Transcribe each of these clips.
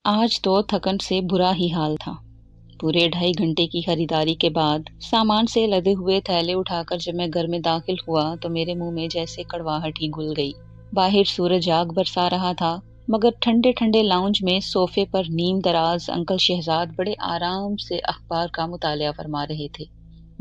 आज तो थकन से बुरा ही हाल था। पूरे 2.5 घंटे की खरीदारी के बाद सामान से लदे हुए थैले उठाकर जब मैं घर में दाखिल हुआ तो मेरे मुंह में जैसे कड़वाहट ही घुल गई। बाहर सूरज आग बरसा रहा था, मगर ठंडे ठंडे लाउंज में सोफे पर नीम दराज अंकल शहजाद बड़े आराम से अखबार का मुतालिया फरमा रहे थे।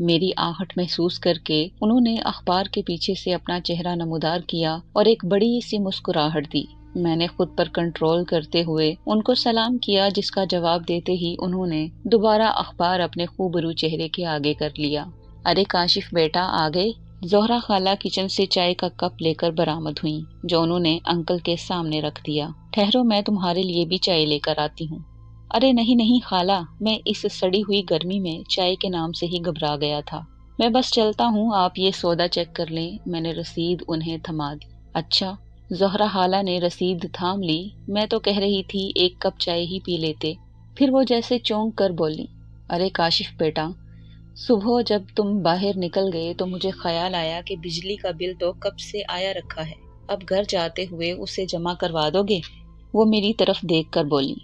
मेरी आहट महसूस करके उन्होंने अखबार के पीछे से अपना चेहरा नमूदार किया और एक बड़ी सी मुस्कुराहट दी। मैंने खुद पर कंट्रोल करते हुए उनको सलाम किया, जिसका जवाब देते ही उन्होंने दोबारा अखबार अपने खूबरू चेहरे के आगे कर लिया। अरे काशिफ बेटा, आ गए। जोहरा खाला किचन से चाय का कप लेकर बरामद हुई, जो उन्होंने अंकल के सामने रख दिया। ठहरो, मैं तुम्हारे लिए भी चाय लेकर आती हूँ। अरे नहीं नहीं खाला, मैं इस सड़ी हुई गर्मी में चाय के नाम से ही घबरा गया था। मैं बस चलता हूँ, आप ये सौदा चेक कर लें। मैंने रसीद उन्हें थमा दी। अच्छा। जोहरा खाला ने रसीद थाम ली। मैं तो कह रही थी एक कप चाय ही पी लेते। फिर वो जैसे चौंक कर बोली, अरे काशिफ बेटा, सुबह जब तुम बाहर निकल गए तो मुझे ख्याल आया कि बिजली का बिल तो कब से आया रखा है, अब घर जाते हुए उसे जमा करवा दोगे? वो मेरी तरफ देख कर बोली,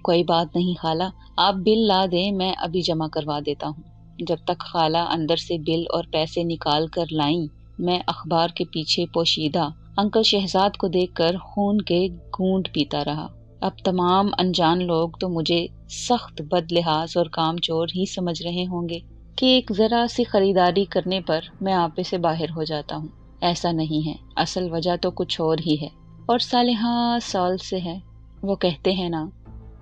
कोई बात नहीं खाला, आप बिल ला दें, मैं अभी जमा करवा देता हूँ। जब तक खाला अंदर से बिल और पैसे निकाल कर लाईं, मैं अखबार के पीछे पोशीदा अंकल शहजाद को देखकर खून के घूंट पीता रहा। अब तमाम अनजान लोग तो मुझे सख्त बदलिहाज और कामचोर ही समझ रहे होंगे कि एक जरा सी खरीदारी करने पर मैं आपे से बाहर हो जाता हूँ। ऐसा नहीं है, असल वजह तो कुछ और ही है, और सालिहा साल से है। वो कहते हैं ना,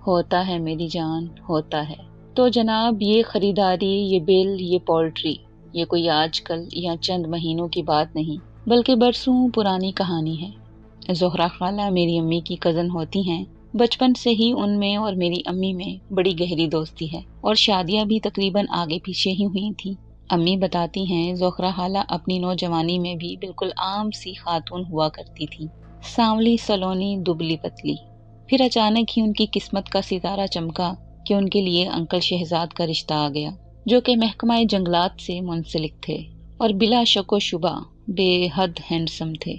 होता है मेरी जान, होता है। तो जनाब, ये खरीदारी, ये बिल, ये पोल्ट्री, ये कोई आजकल या चंद महीनों की बात नहीं, बल्कि बरसों पुरानी कहानी है। जोहरा खाला मेरी अम्मी की कज़न होती हैं। बचपन से ही उनमें और मेरी अम्मी में बड़ी गहरी दोस्ती है, और शादियां भी तकरीबन आगे पीछे ही हुई थी। अम्मी बताती हैं जोहरा खाला अपनी नौजवानी में भी बिल्कुल आम सी खातून हुआ करती थी, सांवली सलोनी दुबली पतली। फिर अचानक ही उनकी किस्मत का सितारा चमका कि उनके लिए अंकल शहजाद का रिश्ता आ गया, जो कि महकमा जंगलात से मुंसलिक थे और बिला शको शुबा बेहद हैंडसम थे।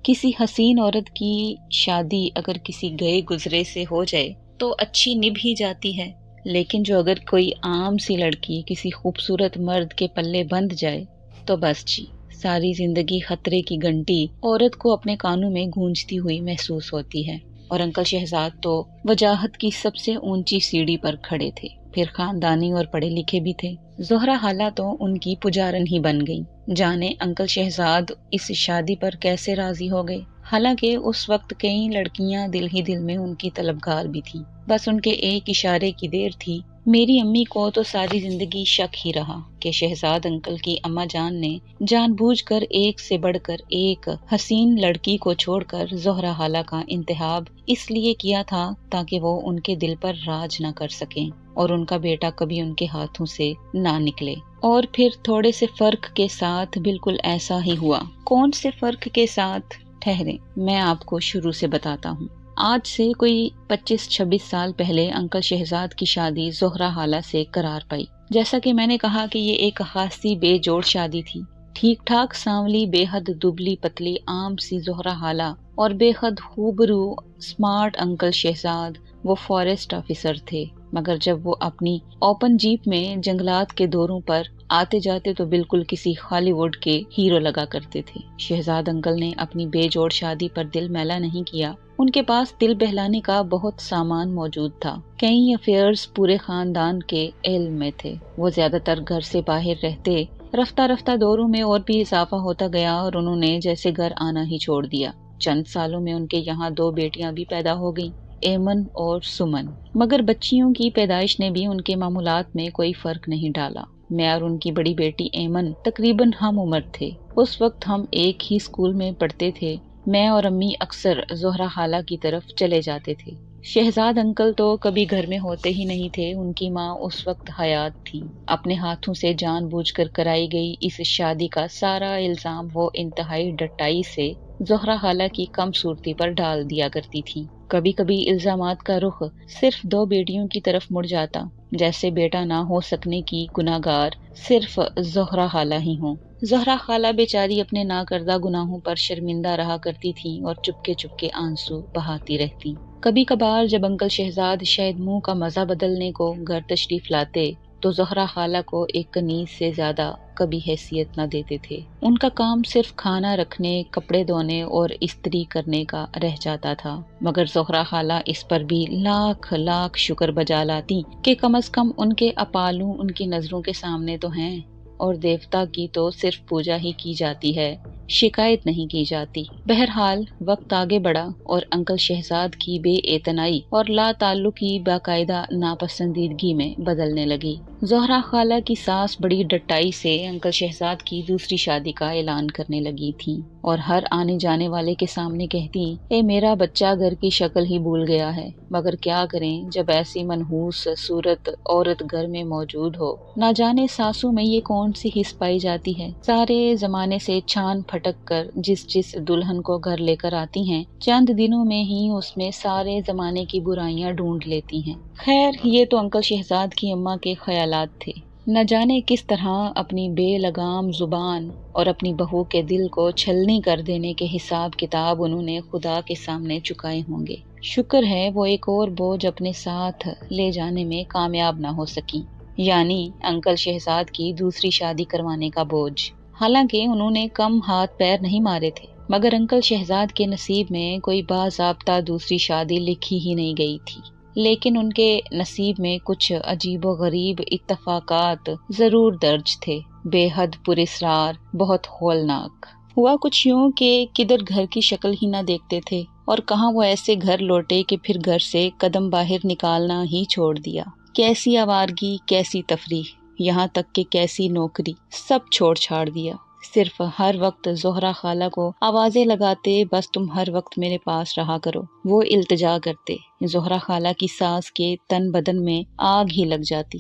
किसी हसीन औरत की शादी अगर किसी गए गुजरे से हो जाए तो अच्छी निभ ही जाती है, लेकिन जो अगर कोई आम सी लड़की किसी खूबसूरत मर्द के पल्ले बंध जाए तो बस जी, सारी जिंदगी खतरे की घंटी औरत को अपने कानों में गूंजती हुई महसूस होती है। और अंकल शहजाद तो वजाहत की सबसे ऊंची सीढ़ी पर खड़े थे, फिर खानदानी और पढ़े लिखे भी थे। जोहरा खाला तो उनकी पुजारन ही बन गई। जाने अंकल शहजाद इस शादी पर कैसे राजी हो गए। हालांकि उस वक्त कई लड़कियां दिल ही दिल में उनकी तलबगार भी थी, बस उनके एक इशारे की देर थी। मेरी अम्मी को तो सारी जिंदगी शक ही रहा कि शहजाद अंकल की अम्मा जान ने जानबूझकर एक से बढ़कर एक हसीन लड़की को छोड़कर जोहरा खाला का इंतखाब इसलिए किया था ताकि वो उनके दिल पर राज न कर सकें और उनका बेटा कभी उनके हाथों से ना निकले। और फिर थोड़े से फर्क के साथ बिल्कुल ऐसा ही हुआ। कौन से फर्क के साथ? ठहरे, मैं आपको शुरू से बताता हूँ। आज से कोई 25-26 साल पहले अंकल शहजाद की शादी जोहरा खाला से करार पाई। जैसा कि मैंने कहा कि ये एक खासी बेजोड़ शादी थी। ठीक ठाक सांवली बेहद दुबली पतली आम सी जोहरा खाला और बेहद खूबरू स्मार्ट अंकल शहजाद वो फॉरेस्ट ऑफिसर थे, मगर जब वो अपनी ओपन जीप में जंगलात के दौरों पर आते जाते तो बिल्कुल किसी हॉलीवुड के हीरो लगा करते थे। शहजाद अंकल ने अपनी बेजोड़ शादी पर दिल मैला नहीं किया। उनके पास दिल बहलाने का बहुत सामान मौजूद था। कई अफेयर्स पूरे खानदान के इल्म में थे। वो ज्यादातर घर से बाहर रहते। रफ्ता रफ्ता दौरों में और भी इजाफा होता गया और उन्होंने जैसे घर आना ही छोड़ दिया। चंद सालों में उनके यहाँ 2 बेटियां भी पैदा हो गईं, एमन और सुमन। मगर बच्चियों की पैदाइश ने भी उनके मामूलात में कोई फर्क नहीं डाला। मैं और उनकी बड़ी बेटी एमन तकरीबन हम उम्र थे। उस वक्त हम एक ही स्कूल में पढ़ते थे। मैं और अम्मी अक्सर जोहरा खाला की तरफ चले जाते थे। शहजाद अंकल तो कभी घर में होते ही नहीं थे। उनकी माँ उस वक्त हयात थी। अपने हाथों से जानबूझकर कराई गई इस शादी का सारा इल्जाम वो इंतहाई डटाई से जोहरा खाला की कम सूरती पर डाल दिया करती थी। कभी कभी इल्जामात का रुख सिर्फ 2 बेटियों की तरफ मुड़ जाता, जैसे बेटा ना हो सकने की गुनाहगार सिर्फ जोहरा खाला ही हो। जोहरा खाला बेचारी अपने नाकर्दा गुनाहों पर शर्मिंदा रहा करती थी और चुपके चुपके आंसू बहाती रहती। کبھی کبھار جب انکل شہزاد شاید منہ کا مزہ بدلنے کو گھر تشریف لاتے تو زہرا خالہ کو ایک کنیز سے زیادہ کبھی حیثیت نہ دیتے تھے۔ ان کا کام صرف کھانا رکھنے، کپڑے دھونے اور استری کرنے کا رہ جاتا تھا، مگر زہرا خالہ اس پر بھی لاکھ لاکھ شکر بجا لاتی کہ کم از کم ان کے اپالو ان کی نظروں کے سامنے تو ہیں، اور دیوتا کی تو صرف پوجا ہی کی جاتی ہے، شکایت نہیں کی جاتی۔ بہرحال وقت آگے بڑھا اور انکل شہزاد کی بے اعتنائی اور لا تعلقی باقاعدہ ناپسندیدگی میں بدلنے لگی۔ زہرا خالہ کی ساس بڑی ڈٹائی سے انکل شہزاد کی دوسری شادی کا اعلان کرنے لگی تھی، اور ہر آنے جانے والے کے سامنے کہتی، اے میرا بچہ گھر کی شکل ہی بھول گیا ہے، مگر کیا کریں جب ایسی منحوس صورت عورت گھر میں موجود ہو۔ نہ جانے ساسو میں یہ کون سی حس پائی جاتی ہے، سارے زمانے سے چھان پھٹک کر جس دلہن کو گھر لے کر آتی ہیں، چند دنوں میں ہی اس میں سارے زمانے کی برائیاں ڈھونڈ لیتی ہیں۔ خیر یہ تو انکل شہزاد کی اماں کے خیالات تھے، نہ جانے کس طرح اپنی بے لگام زبان اور اپنی بہو کے دل کو چھلنی کر دینے کے حساب کتاب انہوں نے خدا کے سامنے چکائے ہوں گے۔ شکر ہے وہ ایک اور بوجھ اپنے ساتھ لے جانے میں کامیاب نہ ہو سکی، یعنی انکل شہزاد کی دوسری شادی کروانے کا بوجھ۔ حالانکہ انہوں نے کم ہاتھ پیر نہیں مارے تھے، مگر انکل شہزاد کے نصیب میں کوئی باضابطہ دوسری شادی لکھی ہی نہیں گئی تھی، لیکن ان کے نصیب میں کچھ عجیب و غریب اتفاقات ضرور درج تھے، بے حد پراسرار، بہت ہولناک۔ ہوا کچھ یوں کہ کدھر گھر کی شکل ہی نہ دیکھتے تھے، اور کہاں وہ ایسے گھر لوٹے کہ پھر گھر سے قدم باہر نکالنا ہی چھوڑ دیا۔ کیسی آوارگی، کیسی تفریح، یہاں تک کہ کیسی نوکری، سب چھوڑ چھاڑ دیا۔ صرف ہر وقت زہرا خالہ کو آوازیں لگاتے، بس تم ہر وقت میرے پاس رہا کرو۔ وہ التجا کرتے، زہرا خالہ کی ساس کے تن بدن میں آگ ہی لگ جاتی۔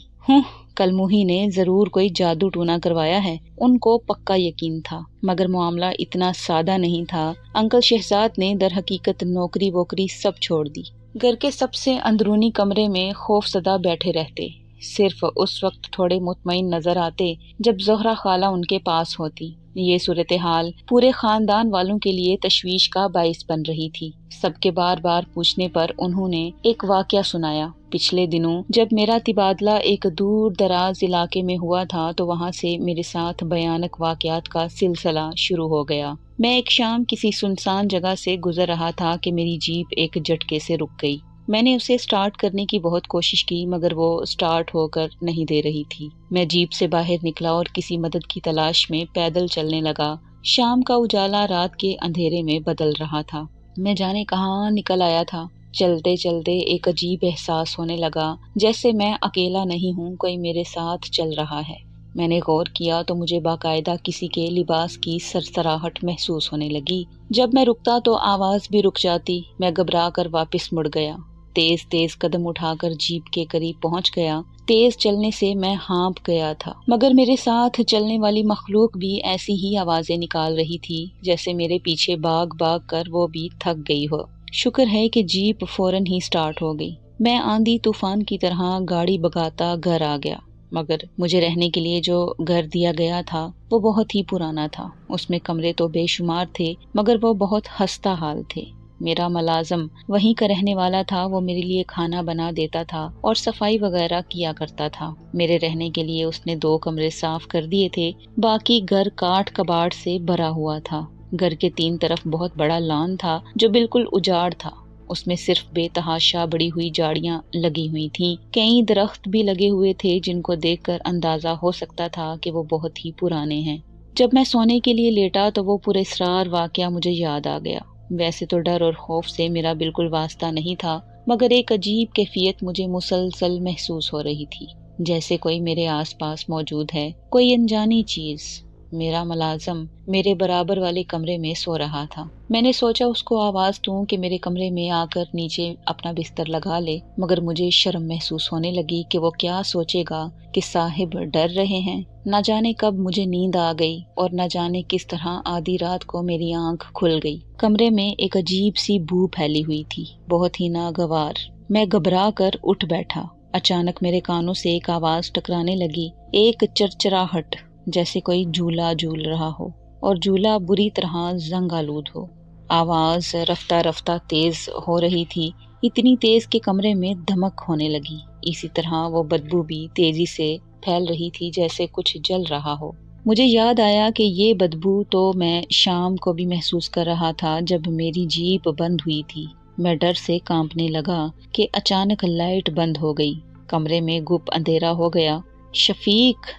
کل موہی نے ضرور کوئی جادو ٹونا کروایا ہے، ان کو پکا یقین تھا، مگر معاملہ اتنا سادہ نہیں تھا۔ انکل شہزاد نے در حقیقت نوکری ووکری سب چھوڑ دی، گھر کے سب سے اندرونی کمرے میں خوف زدہ بیٹھے رہتے، صرف اس وقت تھوڑے مطمئن نظر آتے جب زہرا خالہ ان کے پاس ہوتی۔ یہ صورتحال پورے خاندان والوں کے لیے تشویش کا باعث بن رہی تھی۔ سب کے بار بار پوچھنے پر انہوں نے ایک واقعہ سنایا۔ پچھلے دنوں جب میرا تبادلہ ایک دور دراز علاقے میں ہوا تھا تو وہاں سے میرے ساتھ بھیانک واقعات کا سلسلہ شروع ہو گیا۔ میں ایک شام کسی سنسان جگہ سے گزر رہا تھا کہ میری جیپ ایک جھٹکے سے رک گئی۔ میں نے اسے سٹارٹ کرنے کی بہت کوشش کی، مگر وہ سٹارٹ ہو کر نہیں دے رہی تھی۔ میں جیپ سے باہر نکلا اور کسی مدد کی تلاش میں پیدل چلنے لگا۔ شام کا اجالا رات کے اندھیرے میں بدل رہا تھا، میں جانے کہاں نکل آیا تھا۔ چلتے چلتے ایک عجیب احساس ہونے لگا، جیسے میں اکیلا نہیں ہوں، کوئی میرے ساتھ چل رہا ہے۔ میں نے غور کیا تو مجھے باقاعدہ کسی کے لباس کی سرسراہٹ محسوس ہونے لگی۔ جب میں رکتا تو آواز بھی رک جاتی۔ میں گھبرا کر واپس مڑ گیا، تیز تیز قدم اٹھا کر جیپ کے قریب پہنچ گیا۔ تیز چلنے سے میں ہانپ گیا تھا، مگر میرے ساتھ چلنے والی مخلوق بھی ایسی ہی آوازیں نکال رہی تھی جیسے میرے پیچھے بھاگ بھاگ کر وہ بھی تھک گئی ہو۔ شکر ہے کہ جیپ فوراً ہی سٹارٹ ہو گئی۔ میں آندھی طوفان کی طرح گاڑی بھگاتا گھر آ گیا، مگر مجھے رہنے کے لیے جو گھر دیا گیا تھا وہ بہت ہی پرانا تھا۔ اس میں کمرے تو بے شمار تھے، مگر وہ بہت خستہ حال تھے۔ میرا ملازم وہیں کا رہنے والا تھا، وہ میرے لیے کھانا بنا دیتا تھا اور صفائی وغیرہ کیا کرتا تھا۔ میرے رہنے کے لیے اس نے 2 کمرے صاف کر دیے تھے، باقی گھر کاٹ کباڑ سے بھرا ہوا تھا۔ گھر کے 3 طرف بہت بڑا لان تھا جو بالکل اجاڑ تھا، اس میں صرف بے تحاشا بڑی ہوئی جھاڑیاں لگی ہوئی تھیں، کئی درخت بھی لگے ہوئے تھے جن کو دیکھ کر اندازہ ہو سکتا تھا کہ وہ بہت ہی پرانے ہیں۔ جب میں سونے کے لیے لیٹا تو وہ پراسرار واقعہ مجھے یاد آ گیا۔ ویسے تو ڈر اور خوف سے میرا بالکل واسطہ نہیں تھا، مگر ایک عجیب کیفیت مجھے مسلسل محسوس ہو رہی تھی، جیسے کوئی میرے آس پاس موجود ہے، کوئی انجانی چیز۔ میرا ملازم میرے برابر والے کمرے میں سو رہا تھا۔ میں نے سوچا اس کو آواز دوں کہ میرے کمرے میں آ کر نیچے اپنا بستر لگا لے، مگر مجھے شرم محسوس ہونے لگی کہ وہ کیا سوچے گا کہ صاحب ڈر رہے ہیں۔ نہ جانے کب مجھے نیند آ گئی اور نہ جانے کس طرح آدھی رات کو میری آنکھ کھل گئی۔ کمرے میں ایک عجیب سی بو پھیلی ہوئی تھی، بہت ہی ناگوار۔ میں گھبرا کر اٹھ بیٹھا۔ اچانک میرے کانوں سے ایک آواز ٹکرانے لگی، ایک چرچراہٹ، جیسے کوئی جھولا جھول رہا ہو اور جھولا بری طرح زنگ آلود ہو۔ آواز رفتہ رفتہ تیز ہو رہی تھی، इतनी तेज कि कमरे में धमक होने लगी। इसी तरह वो बदबू भी तेजी से फैल रही थी, जैसे कुछ जल रहा हो। मुझे याद आया कि ये बदबू तो मैं शाम को भी महसूस कर रहा था जब मेरी जीप बंद हुई थी। मैं डर से कांपने लगा कि अचानक लाइट बंद हो गई। कमरे में गुप अंधेरा हो गया। शफीक,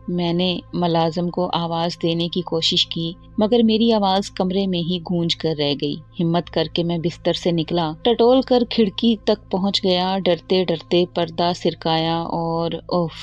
मैंने मुलाजिम को आवाज देने की कोशिश की, मगर मेरी आवाज कमरे में ही गूंज कर रह गई। हिम्मत करके मैं बिस्तर से निकला, टटोल कर खिड़की तक पहुंच गया। डरते डरते पर्दा सिरकाया और उफ,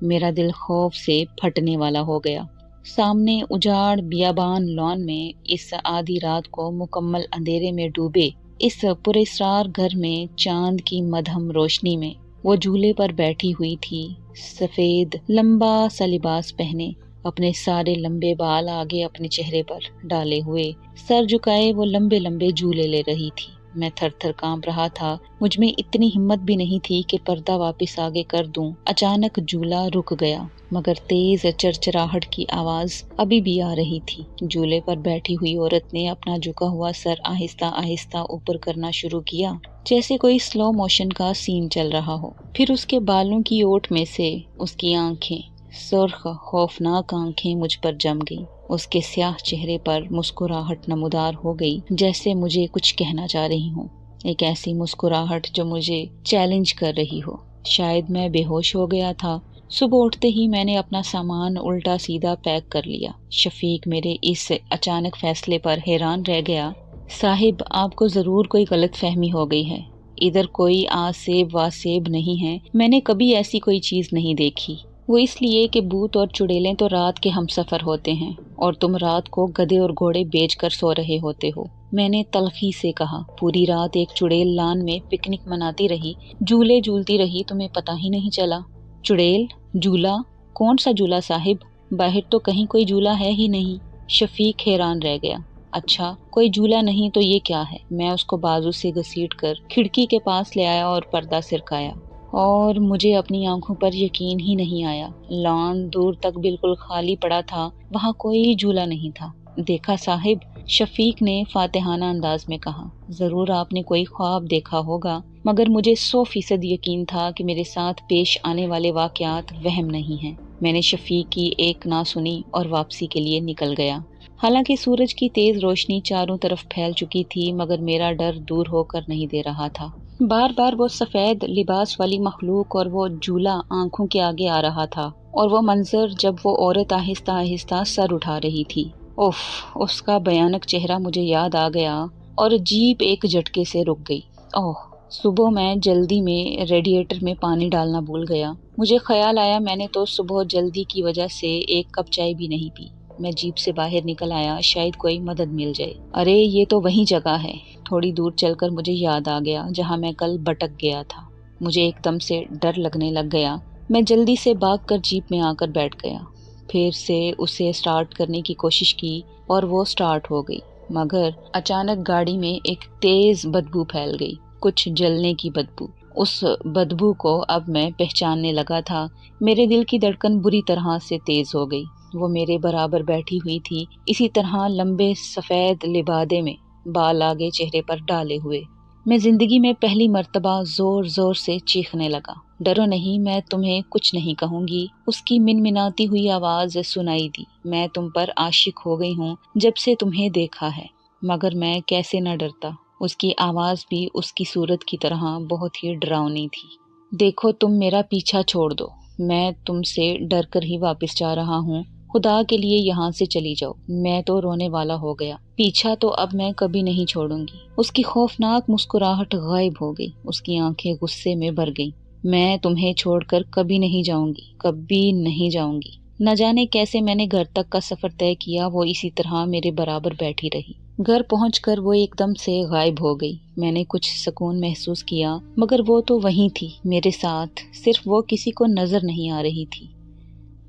मेरा दिल खौफ से फटने वाला हो गया। सामने उजाड़ बियाबान लॉन में इस आधी रात को मुकम्मल अंधेरे में डूबे इस पुरस्रार घर में चांद की मध्यम रोशनी में वो झूले पर बैठी हुई थी, सफेद लंबा सा लिबास पहने, अपने सारे लंबे बाल आगे अपने चेहरे पर डाले हुए, सर झुकाए वो लंबे लंबे झूले ले रही थी। मैं थर थर कांप रहा था। मुझ में इतनी हिम्मत भी नहीं थी कि पर्दा वापस आगे कर दूं। अचानक झूला रुक गया, मगर तेज चरचराहट की आवाज अभी भी आ रही थी। झूले पर बैठी हुई औरत ने अपना झुका हुआ सर आहिस्ता आहिस्ता ऊपर करना शुरू किया, जैसे कोई स्लो मोशन का सीन चल रहा हो। फिर उसके बालों की ओट में से उसकी आंखें, सुर्ख खौफनाक आंखें मुझ पर जम गईं। उसके स्याह चेहरे पर मुस्कुराहट नमूदार हो गई, जैसे मुझे कुछ कहना चाह रही हूँ। एक ऐसी मुस्कुराहट जो मुझे चैलेंज कर रही हो। शायद मैं बेहोश हो गया था। सुबह उठते ही मैंने अपना सामान उल्टा सीधा पैक कर लिया। शफीक मेरे इस अचानक फैसले पर हैरान रह गया। साहिब, आपको जरूर कोई गलत फहमी हो गई है। इधर कोई आसेब वासेब नहीं है। मैंने कभी ऐसी कोई चीज नहीं देखी। वो इसलिए कि भूत और चुड़ैलें तो रात के हमसफर होते हैं और तुम रात को गधे और घोड़े बेचकर सो रहे होते हो। मैंने तलखी से कहा, पूरी रात एक चुड़ैल लान में पिकनिक मनाती रही, झूले झूलती रही, तुम्हें पता ही नहीं चला। चुड़ैल? झूला? कौन सा झूला साहिब? बाहर तो कहीं कोई झूला है ही नहीं। शफीक हैरान रह गया। अच्छा, कोई झूला नहीं तो ये क्या है? मैं उसको बाजू से घसीट कर खिड़की के पास ले आया और पर्दा सिरकाया, और मुझे अपनी आंखों पर यकीन ही नहीं आया। लॉन दूर तक बिल्कुल खाली पड़ा था, वहाँ कोई झूला नहीं था। देखा साहिब, शफीक ने फातिहाना अंदाज में कहा, जरूर आपने कोई ख्वाब देखा होगा, मगर मुझे 100% यकीन था कि मेरे साथ पेश आने वाले वाकयात वहम नहीं हैं। मैंने शफीक की एक ना सुनी और वापसी के लिए निकल गया। हालांकि सूरज की तेज रोशनी चारों तरफ फैल चुकी थी, मगर मेरा डर दूर होकर नहीं दे रहा था। बार बार वो सफेद लिबास वाली मखलूक और वो झूला आंखों के आगे आ रहा था, और वो मंजर जब वो औरत आहिस्ता आहिस्ता सर उठा रही थी। उफ, उसका भयानक चेहरा मुझे याद आ गया और जीप एक झटके से रुक गई। ओह, सुबह मैं जल्दी में रेडिएटर में पानी डालना भूल गया। मुझे ख्याल आया मैंने तो सुबह जल्दी की वजह से एक कप चाय भी नहीं पी। मैं जीप से बाहर निकल आया, शायद कोई मदद मिल जाए। अरे, ये तो वही जगह है। थोड़ी दूर चलकर मुझे याद आ गया जहाँ मैं कल भटक गया था। मुझे एकदम से डर लगने लग गया। मैं जल्दी से भागकर जीप में आकर बैठ गया। फिर से उसे स्टार्ट करने की कोशिश की और वो स्टार्ट हो गई, मगर अचानक गाड़ी में एक तेज बदबू फैल गई, कुछ जलने की बदबू। उस बदबू को अब मैं पहचानने लगा था। मेरे दिल की धड़कन बुरी तरह से तेज हो गई। वो मेरे बराबर बैठी हुई थी, इसी तरह लंबे सफेद लिबादे में, बाल आगे चेहरे पर डाले हुए। मैं जिंदगी में पहली मर्तबा जोर जोर से चीखने लगा। डरो नहीं, मैं तुम्हें कुछ नहीं कहूंगी। उसकी मिनमिनाती हुई आवाज सुनाई दी। मैं तुम पर आशिक हो गई हूँ जब से तुम्हें देखा है। मगर मैं कैसे न डरता। उसकी आवाज भी उसकी सूरत की तरह बहुत ही डरावनी थी। देखो, तुम मेरा पीछा छोड़ दो। मैं तुमसे डर कर ही वापस जा रहा हूँ। खुदा के लिए यहाँ से चली जाओ। मैं तो रोने वाला हो गया। पीछा तो अब मैं कभी नहीं छोड़ूंगी। उसकी खौफनाक मुस्कुराहट गायब हो गई। उसकी आंखें गुस्से में भर गईं। मैं तुम्हें छोड़कर कभी नहीं जाऊंगी, कभी नहीं जाऊंगी। न जाने कैसे मैंने घर तक का सफर तय किया। वो इसी तरह मेरे बराबर बैठी रही। घर पहुंचकर वो एकदम से गायब हो गई। मैंने कुछ सुकून महसूस किया, मगर वो तो वहीं थी मेरे साथ, सिर्फ वो किसी को नजर नहीं आ रही थी।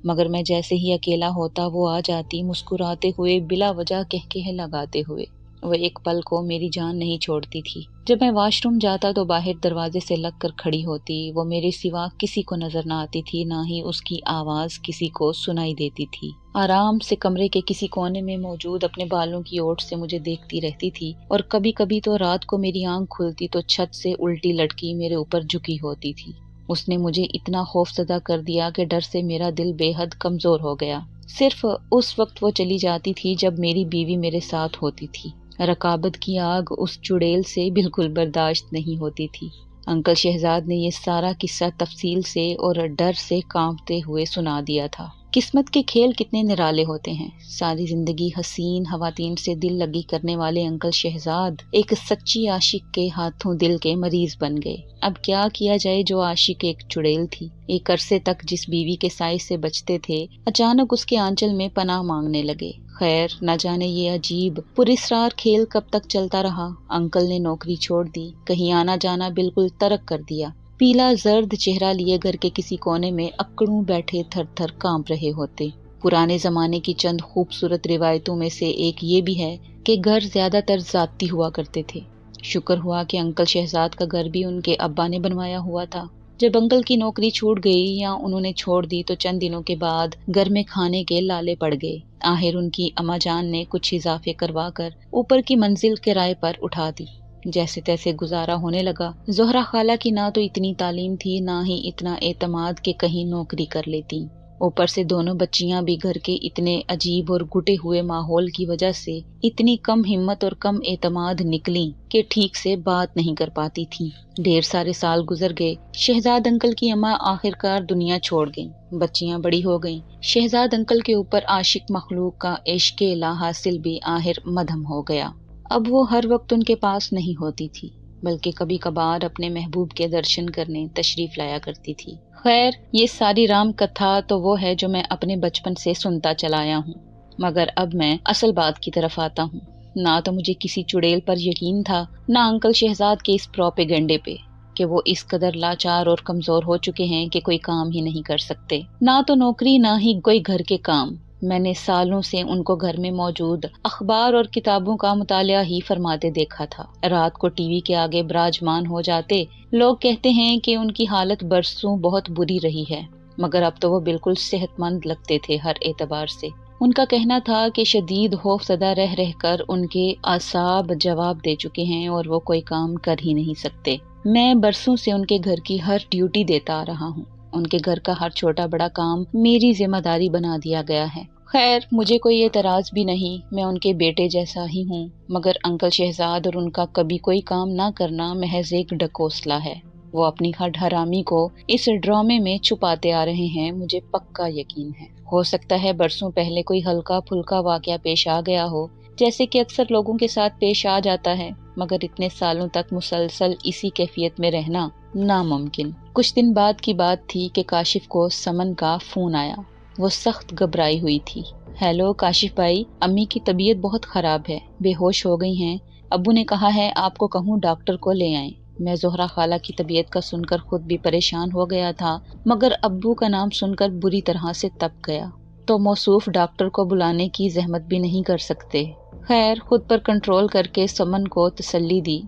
मगर मैं जैसे ही अकेला होता वो आ जाती, मुस्कुराते हुए, बिला वजह कहके लगाते हुए। वो एक पल को मेरी जान नहीं छोड़ती थी। जब मैं वॉशरूम जाता तो बाहर दरवाजे से लग कर खड़ी होती। वो मेरे सिवा किसी को नजर ना आती थी, ना ही उसकी आवाज किसी को सुनाई देती थी। आराम से कमरे के किसी कोने में मौजूद अपने बालों की ओट से मुझे देखती रहती थी, और कभी कभी तो रात को मेरी आंख खुलती तो छत से उल्टी लटकी मेरे ऊपर झुकी होती थी। उसने मुझे इतना खौफजदा कर दिया कि डर से मेरा दिल बेहद कमजोर हो गया। सिर्फ उस वक्त वो चली जाती थी जब मेरी बीवी मेरे साथ होती थी। रकाबत की आग उस चुड़ैल से बिल्कुल बर्दाश्त नहीं होती थी। अंकल शहजाद ने ये सारा किस्सा तफसील से और डर से कांपते हुए सुना दिया था। किस्मत के खेल कितने निराले होते हैं। सारी जिंदगी हसीन खवातीन से दिल लगी करने वाले अंकल शहजाद एक सच्ची आशिक के हाथों दिल के मरीज बन गए। अब क्या किया जाए, जो आशिक एक चुड़ैल थी। एक अरसे तक जिस बीवी के साए से बचते थे, अचानक उसके आंचल में पनाह मांगने लगे। खैर, न जाने ये अजीब पुरस्रार खेल कब तक चलता रहा। अंकल ने नौकरी छोड़ दी, कहीं आना जाना बिल्कुल तर्क कर दिया। पीला जर्द चेहरा लिए घर के किसी कोने में अकड़ूं बैठे थर थर कांप रहे होते। पुराने जमाने की चंद खूबसूरत रिवायतों में से एक ये भी है कि घर ज्यादातर जाती हुआ करते थे। शुक्र हुआ कि अंकल शहजाद का घर भी उनके अब्बा ने बनवाया हुआ था। जब अंकल की नौकरी छूट गई या उन्होंने छोड़ दी तो चंद दिनों के बाद घर में खाने के लाले पड़ गए। आखिर उनकी अम्मा जान ने कुछ इजाफे करवा कर ऊपर की मंजिल किराए पर उठा दी। जैसे तैसे गुजारा होने लगा। जोहरा खाला की ना तो इतनी तालीम थी, ना ही इतना एतमाद के कहीं नौकरी कर लेती। ऊपर से दोनों बच्चियां भी घर के इतने अजीब और घुटे हुए माहौल की वजह से इतनी कम हिम्मत और कम एतमाद निकली कि ठीक से बात नहीं कर पाती थी। ढेर सारे साल गुजर गए। शहजाद अंकल की अम्मा आखिरकार दुनिया छोड़ गईं। बच्चियां बड़ी हो गईं। शहजाद अंकल के ऊपर आशिक मखलूक का इश्क ला हासिल भी आखिर मधम हो गया। अब वो हर वक्त उनके पास नहीं होती थी, बल्कि कभी कभार अपने महबूब के दर्शन करने तशरीफ लाया करती थी। खैर, ये सारी राम कथा तो वो है जो मैं अपने बचपन से सुनता चला आया हूँ। मगर अब मैं असल बात की तरफ आता हूँ। ना तो मुझे किसी चुड़ैल पर यकीन था, ना अंकल शहजाद के इस प्रोपेगेंडे पे कि वो इस कदर लाचार और कमजोर हो चुके हैं कि कोई काम ही नहीं कर सकते। ना तो नौकरी, ना ही कोई घर के काम। मैंने सालों से उनको घर में मौजूद अखबार और किताबों का मुतालिया ही फरमाते देखा था। रात को टीवी के आगे विराजमान हो जाते। लोग कहते हैं कि उनकी हालत बरसों बहुत बुरी रही है, मगर अब तो वो बिल्कुल सेहतमंद लगते थे हर एतबार से। उनका कहना था कि शदीद खौफज़दा रह रहकर उनके आसाब जवाब दे चुके हैं और वो कोई काम कर ही नहीं सकते। मैं बरसों से उनके घर की हर ड्यूटी देता आ रहा हूँ। उनके घर का हर छोटा बड़ा काम मेरी जिम्मेदारी बना दिया गया है। खैर, मुझे कोई एतराज भी नहीं, मैं उनके बेटे जैसा ही हूँ। मगर अंकल शहजाद और उनका कभी कोई काम ना करना महज एक ढकोसला है। वो अपनी हर हरामी को इस ड्रामे में छुपाते आ रहे हैं, मुझे पक्का यकीन है। हो सकता है बरसों पहले कोई हल्का फुल्का वाकया पेश आ गया हो, जैसे कि अक्सर लोगों के साथ पेश आ जाता है, मगर इतने सालों तक मुसलसल इसी कैफियत में रहना नामुमकिन। कुछ दिन बाद की बात थी कि काशिफ को समन का फोन आया। वो सख्त घबराई हुई थी। हेलो काशिफ भाई, अम्मी की तबीयत बहुत खराब है, बेहोश हो गई हैं। अब्बू ने कहा है आपको कहूँ डॉक्टर को ले आएं। मैं जोहरा खाला की तबीयत का सुनकर खुद भी परेशान हो गया था, मगर अब्बू का नाम सुनकर बुरी तरह से तप गया, तो मौसूफ डॉक्टर को बुलाने की जहमत भी नहीं कर सकते। खैर, खुद पर कंट्रोल करके समन को तसल्ली दी।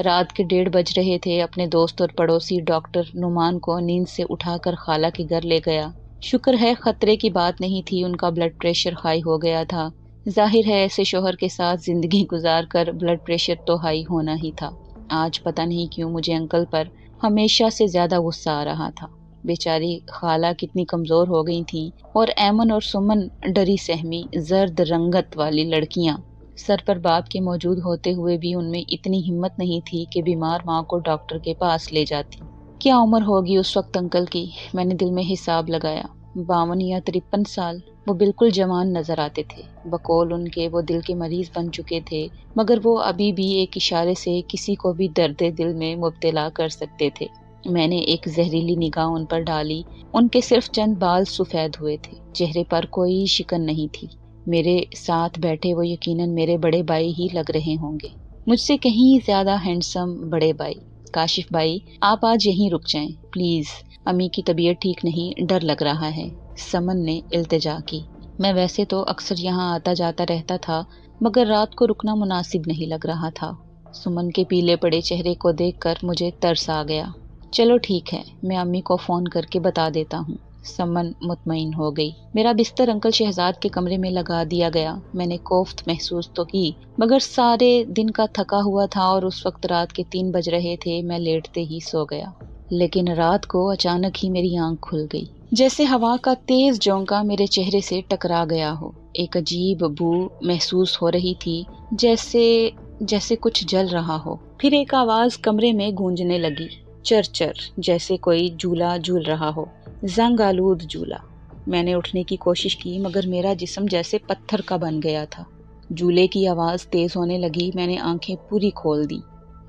रात के 1:30 बज रहे थे। अपने दोस्त और पड़ोसी डॉक्टर नुमान को नींद से उठाकर खाला के घर ले गया। शुक्र है खतरे की बात नहीं थी, उनका ब्लड प्रेशर हाई हो गया था। जाहिर है ऐसे शोहर के साथ जिंदगी गुजार कर ब्लड प्रेशर तो हाई होना ही था। आज पता नहीं क्यों मुझे अंकल पर हमेशा से ज्यादा गुस्सा आ रहा था। बेचारी खाला कितनी कमजोर हो गई थी, और ऐमन और सुमन डरी सहमी जर्द रंगत वाली लड़कियां। सर पर बाप के मौजूद होते हुए भी उनमें इतनी हिम्मत नहीं थी कि बीमार माँ को डॉक्टर के पास ले जाती। क्या उम्र होगी उस वक्त अंकल की? मैंने दिल में हिसाब लगाया, 52 या 53 साल। वो बिल्कुल जवान नजर आते थे। बकौल उनके वो दिल के मरीज बन चुके थे, मगर वो अभी भी एक इशारे से किसी को भी दर्द दिल में मुब्तला कर सकते थे। मैंने एक जहरीली निगाह उन पर डाली। उनके सिर्फ चंद बाल सफेद हुए थे, चेहरे पर कोई शिकन नहीं थी। मेरे साथ बैठे वो यकीनन मेरे बड़े भाई ही लग रहे होंगे, मुझसे कहीं ज्यादा हैंडसम बड़े भाई। काशिफ भाई, आप आज यहीं रुक जाएं प्लीज, अम्मी की तबीयत ठीक नहीं, डर लग रहा है, समन ने इल्तिजा की। मैं वैसे तो अक्सर यहाँ आता जाता रहता था, मगर रात को रुकना मुनासिब नहीं लग रहा था। सुमन के पीले पड़े चेहरे को देखकर मुझे तरस आ गया। चलो ठीक है, मैं अम्मी को फोन करके बता देता हूँ। समन मुतमईन हो गई। मेरा बिस्तर अंकल शहजाद के कमरे में लगा दिया गया। मैंने कोफ्त महसूस तो की, मगर सारे दिन का थका हुआ था और उस वक्त रात के 3 बज रहे थे। मैं लेटते ही सो गया। लेकिन रात को अचानक ही मेरी आंख खुल गई, जैसे हवा का तेज झोंका मेरे चेहरे से टकरा गया हो। एक अजीब बू महसूस हो रही थी, जैसे जैसे कुछ जल रहा हो। फिर एक आवाज कमरे में गूंजने लगी, चर चर, जैसे कोई झूला झूल रहा हो, जंग आलूद झूला। मैंने उठने की कोशिश की, मगर मेरा जिस्म जैसे पत्थर का बन गया था। झूले की आवाज तेज होने लगी। मैंने आंखें पूरी खोल दी।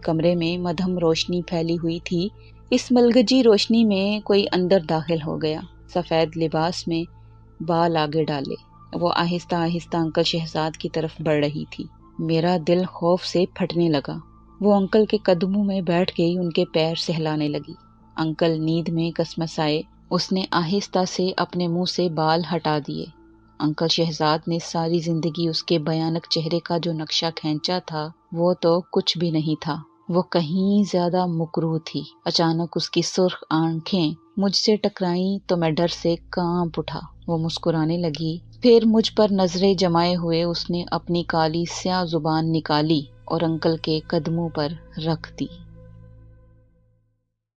कमरे में मध्यम रोशनी फैली हुई थी। इस मलगजी रोशनी में कोई अंदर दाखिल हो गया। सफेद लिबास में, बाल आगे डाले, वो आहिस्ता आहिस्ता अंकल शहजाद की तरफ बढ़ रही थी। मेरा दिल खौफ से फटने लगा। वो अंकल के कदमों में बैठ गई, उनके पैर सहलाने लगी। अंकल नींद में कसमसाए। उसने आहिस्ता से अपने मुंह से बाल हटा दिए। अंकल शहजाद ने सारी जिंदगी उसके भयानक चेहरे का जो नक्शा खींचा था, वो तो कुछ भी नहीं था। वो कहीं ज्यादा मुकरूह थी। अचानक उसकी सुर्ख आंखें मुझसे टकराईं तो मैं डर से कांप उठा। वो मुस्कुराने लगी। फिर मुझ पर नजरें जमाए हुए उसने अपनी काली स्याह जुबान निकाली और अंकल के कदमों पर रख दी।